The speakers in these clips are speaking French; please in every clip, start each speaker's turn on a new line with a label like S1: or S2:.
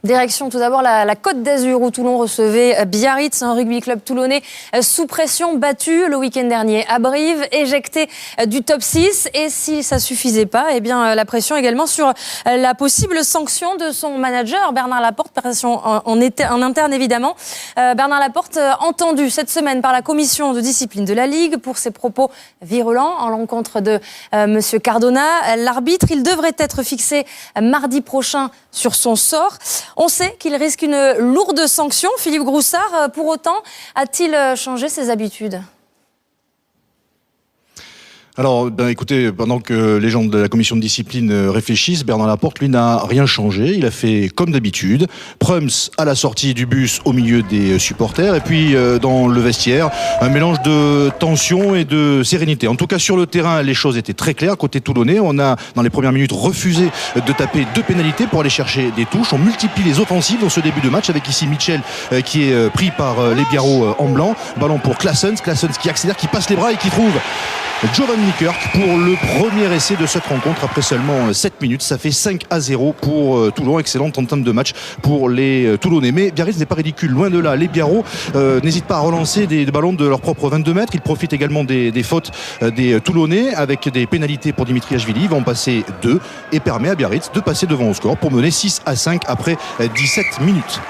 S1: Direction tout d'abord la Côte d'Azur où Toulon recevait Biarritz, un rugby club toulonnais sous pression, battu le week-end dernier à Brive, éjecté du top 6. Et si ça suffisait pas, eh bien la pression également sur la possible sanction de son manager Bernard Laporte, pression en interne évidemment. Bernard Laporte entendu cette semaine par la commission de discipline de la Ligue pour ses propos virulents en l'encontre de Monsieur Cardona, l'arbitre. Il devrait être fixé mardi prochain sur son sort. On sait qu'il risque une lourde sanction. Philippe Groussard, pour autant, a-t-il changé ses habitudes ?
S2: Alors, écoutez, pendant que les gens de la commission de discipline réfléchissent, Bernard Laporte, lui, n'a rien changé. Il a fait comme d'habitude. Prums à la sortie du bus au milieu des supporters. Et puis, dans le vestiaire, un mélange de tension et de sérénité. En tout cas, sur le terrain, les choses étaient très claires. Côté toulonnais, on a, dans les premières minutes, refusé de taper 2 pénalités pour aller chercher des touches. On multiplie les offensives dans ce début de match avec ici Mitchell qui est pris par les Biarros en blanc. Ballon pour Claessens qui accélère, qui passe les bras et qui trouve Giovanni Kirk pour le premier essai de cette rencontre après seulement 7 minutes. Ça fait 5-0 pour Toulon. Excellente entame de match pour les Toulonnais. Mais Biarritz n'est pas ridicule, loin de là. Les Biarros n'hésitent pas à relancer des ballons de leur propre 22 mètres. Ils profitent également des fautes des Toulonnais avec des pénalités pour Dimitriashvili. Ils vont en passer 2 et permet à Biarritz de passer devant au score pour mener 6-5 après 17 minutes.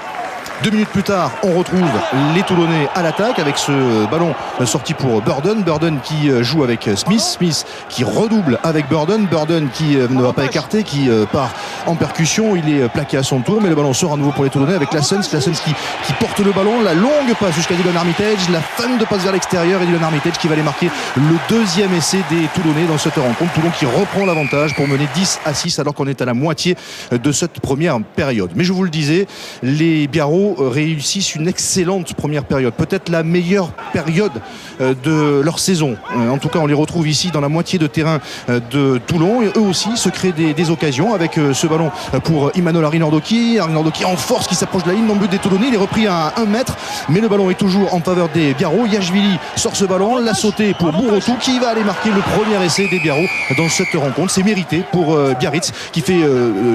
S2: 2 minutes plus tard, on retrouve les Toulonnais à l'attaque avec ce ballon sorti pour Burden qui joue avec Smith qui redouble avec Burden qui ne va pas écarter, qui part en percussion. Il est plaqué à son tour, mais le ballon sort à nouveau pour les Toulonnais avec Claessens qui porte le ballon, la longue passe jusqu'à Dylan Armitage, la fin de passe vers l'extérieur et Dylan Armitage qui va aller marquer le deuxième essai des Toulonnais dans cette rencontre. Toulon qui reprend l'avantage pour mener 10-6 alors qu'on est à la moitié de cette première période. Mais je vous le disais, les Biarros réussissent une excellente première période, peut-être la meilleure période de leur saison. En tout cas, on les retrouve ici dans la moitié de terrain de Toulon et eux aussi se créent des occasions avec ce ballon pour Emmanuel Arinordoki en force qui s'approche de la ligne dans le but des Toulonnais. Il est repris à 1 mètre, mais le ballon est toujours en faveur des Biarros. Yashvili sort ce ballon, l'a sauté pour Bourotou qui va aller marquer le premier essai des Biarros dans cette rencontre. C'est mérité pour Biarritz qui fait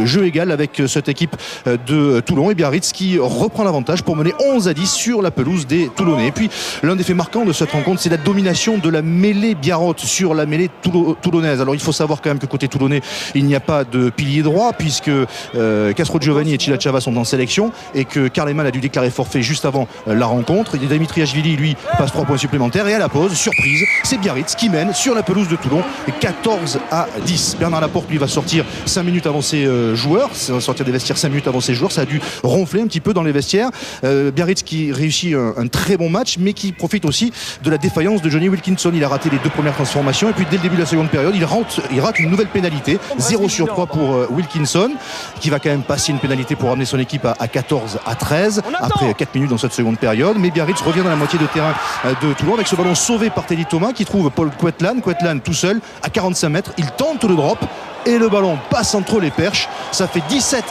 S2: jeu égal avec cette équipe de Toulon et Biarritz qui reprend l'avantage pour mener 11-10 sur la pelouse des Toulonnais. Et puis l'un des faits marquants de cette rencontre, c'est la domination de la mêlée biarrote sur la mêlée toulonnaise. Alors il faut savoir quand même que côté toulonnais, il n'y a pas de pilier droit puisque Castro Giovanni et Chila Chava sont en sélection et que Karleman a dû déclarer forfait juste avant la rencontre. Dimitriashvili lui passe 3 points supplémentaires et à la pause, surprise, c'est Biarritz qui mène sur la pelouse de Toulon 14-10. Bernard Laporte lui va sortir 5 minutes avant ses joueurs, sortir des vestiaires 5 minutes avant ses joueurs. Ça a dû ronfler un petit peu dans les vestiaires. Biarritz qui réussit un très bon match mais qui profite aussi de la défaillance de Johnny Wilkinson. Il a raté les 2 premières transformations et puis dès le début de la seconde période il rate une nouvelle pénalité, 0 sur 3 pour Wilkinson qui va quand même passer une pénalité pour amener son équipe à 14-13 après 4 minutes dans cette seconde période. Mais Biarritz revient dans la moitié de terrain de Toulon avec ce ballon sauvé par Teddy Thomas qui trouve Paul Quetlan tout seul à 45 mètres. Il tente le drop et le ballon passe entre les perches. Ça fait 17-13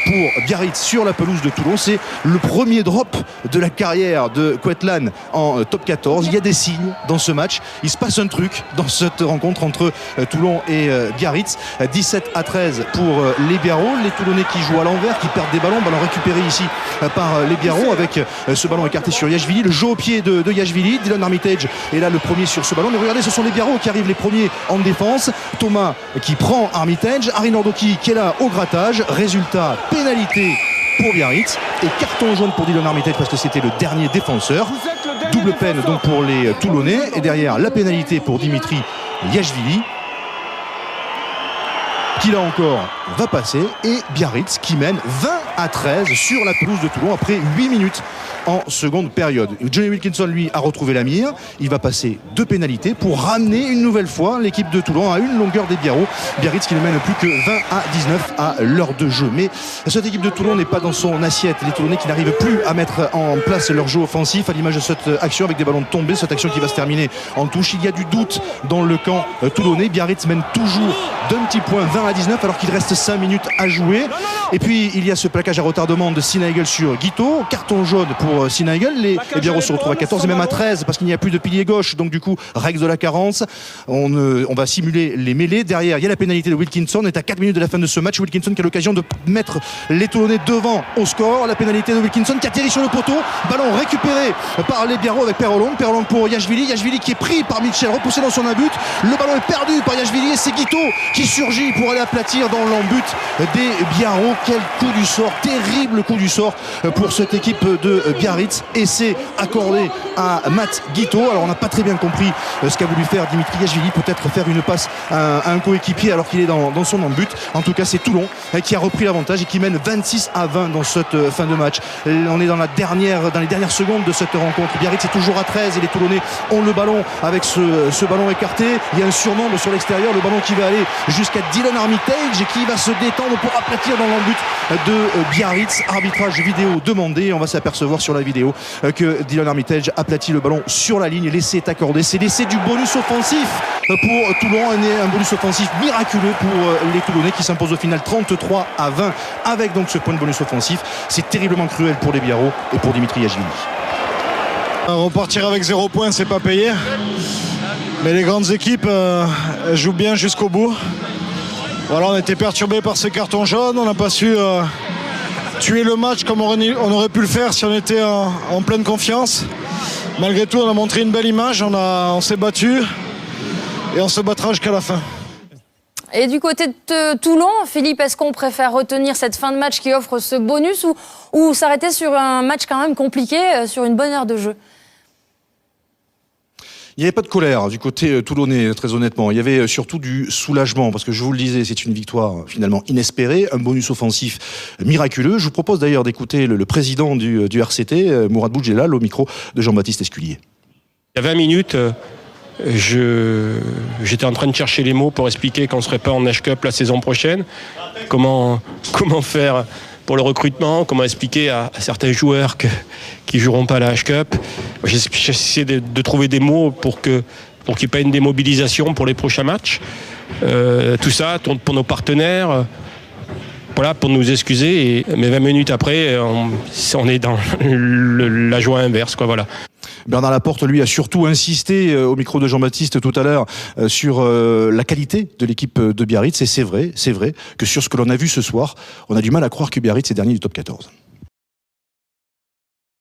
S2: pour Biarritz sur la pelouse de Toulon. C'est le premier drop de la carrière de Quetlan en top 14. Il y a des signes dans ce match. Il se passe un truc dans cette rencontre entre Toulon et Biarritz. 17-13 pour les Biarros. Les Toulonnais qui jouent à l'envers, qui perdent des ballons. Ballon récupéré ici par les Biarros avec ce ballon écarté sur Yashvili. Le jeu au pied de Yashvili. Dylan Armitage est là le premier sur ce ballon. Mais regardez, ce sont les Biarros qui arrivent les premiers en défense. Thomas qui prend Armitage, Arinordoki qui est là au grattage. Résultat, pénalité pour Biarritz et carton jaune pour Dylan Armitage parce que c'était le dernier défenseur. Double peine donc pour les Toulonnais et derrière la pénalité pour Dimitri Yashvili qui là encore va passer et Biarritz qui mène 20-13 sur la pelouse de Toulon après 8 minutes en seconde période. Johnny Wilkinson lui a retrouvé la mire, il va passer 2 pénalités pour ramener une nouvelle fois l'équipe de Toulon à une longueur des Biarros. Biarritz qui ne mène plus que 20-19 à l'heure de jeu. Mais cette équipe de Toulon n'est pas dans son assiette. Les Toulonnais qui n'arrivent plus à mettre en place leur jeu offensif à l'image de cette action avec des ballons tombés, cette action qui va se terminer en touche. Il y a du doute dans le camp toulonnais. Biarritz mène toujours d'un petit point 20-10 99 alors qu'il reste 5 minutes à jouer. Et puis il y a ce plaquage à retardement de Sinaigel sur Guito, carton jaune pour Sinaigel. Les Biarros se retrouvent à 14 et même à 13 parce qu'il n'y a plus de pilier gauche, donc du coup règle de la carence. On va simuler les mêlées. Derrière il y a la pénalité de Wilkinson. On est à 4 minutes de la fin de ce match. Wilkinson qui a l'occasion de mettre les Toulonnais devant au score. La pénalité de Wilkinson qui atterrit sur le poteau. Ballon récupéré par les Biarros avec Perolong pour Yachvili qui est pris par Mitchell, repoussé dans son but. Le ballon est perdu par Yachvili et c'est Guito qui surgit pour aller aplatir dans l'embut des Biarros. Quel coup du sort, terrible coup du sort pour cette équipe de Biarritz. Et c'est accordé à Matt Guito. Alors on n'a pas très bien compris ce qu'a voulu faire Dimitri Yachvili, peut-être faire une passe à un coéquipier alors qu'il est dans son embut. En tout cas c'est Toulon qui a repris l'avantage et qui mène 26-20 dans cette fin de match. On est dans les dernières secondes de cette rencontre. Biarritz est toujours à 13 et les Toulonnais ont le ballon avec ce ballon écarté. Il y a un surnombre sur l'extérieur, le ballon qui va aller jusqu'à Dylan Armitage et qui va se détendre pour aplatir dans l'embut de Biarritz. Arbitrage vidéo demandé. On va s'apercevoir sur la vidéo que Dylan Armitage aplatit le ballon sur la ligne. L'essai est accordé. C'est l'essai du bonus offensif pour Toulon. Un bonus offensif miraculeux pour les Toulonnais qui s'imposent au final 33-20 avec donc ce point de bonus offensif. C'est terriblement cruel pour les Biarros et pour Dimitri Yachvili.
S3: Repartir avec 0 points, c'est pas payé. Mais les grandes équipes jouent bien jusqu'au bout. Voilà, on était perturbé par ce carton jaune. On n'a pas su tuer le match comme on aurait pu le faire si on était en pleine confiance. Malgré tout, on a montré une belle image. On s'est battu et on se battra jusqu'à la fin.
S1: Et du côté de Toulon, Philippe, est-ce qu'on préfère retenir cette fin de match qui offre ce bonus ou s'arrêter sur un match quand même compliqué, sur une bonne heure de jeu ?
S2: Il n'y avait pas de colère du côté toulonnais, très honnêtement. Il y avait surtout du soulagement, parce que je vous le disais, c'est une victoire finalement inespérée, un bonus offensif miraculeux. Je vous propose d'ailleurs d'écouter le président du RCT, Mourad Boudjelal, au micro de Jean-Baptiste Esculier.
S4: Il y a 20 minutes, j'étais en train de chercher les mots pour expliquer qu'on ne serait pas en H-Cup la saison prochaine. Comment faire pour le recrutement, comment expliquer à certains joueurs qui joueront pas à la H-Cup. J'essaie de trouver des mots pour qu'il n'y ait pas une démobilisation pour les prochains matchs. Tout ça pour nos partenaires, voilà, pour nous excuser. Mais 20 minutes après, on est dans la joie inverse, quoi, voilà.
S2: Bernard Laporte, lui, a surtout insisté au micro de Jean-Baptiste tout à l'heure sur la qualité de l'équipe de Biarritz. Et c'est vrai que sur ce que l'on a vu ce soir, on a du mal à croire que Biarritz est dernier du top 14.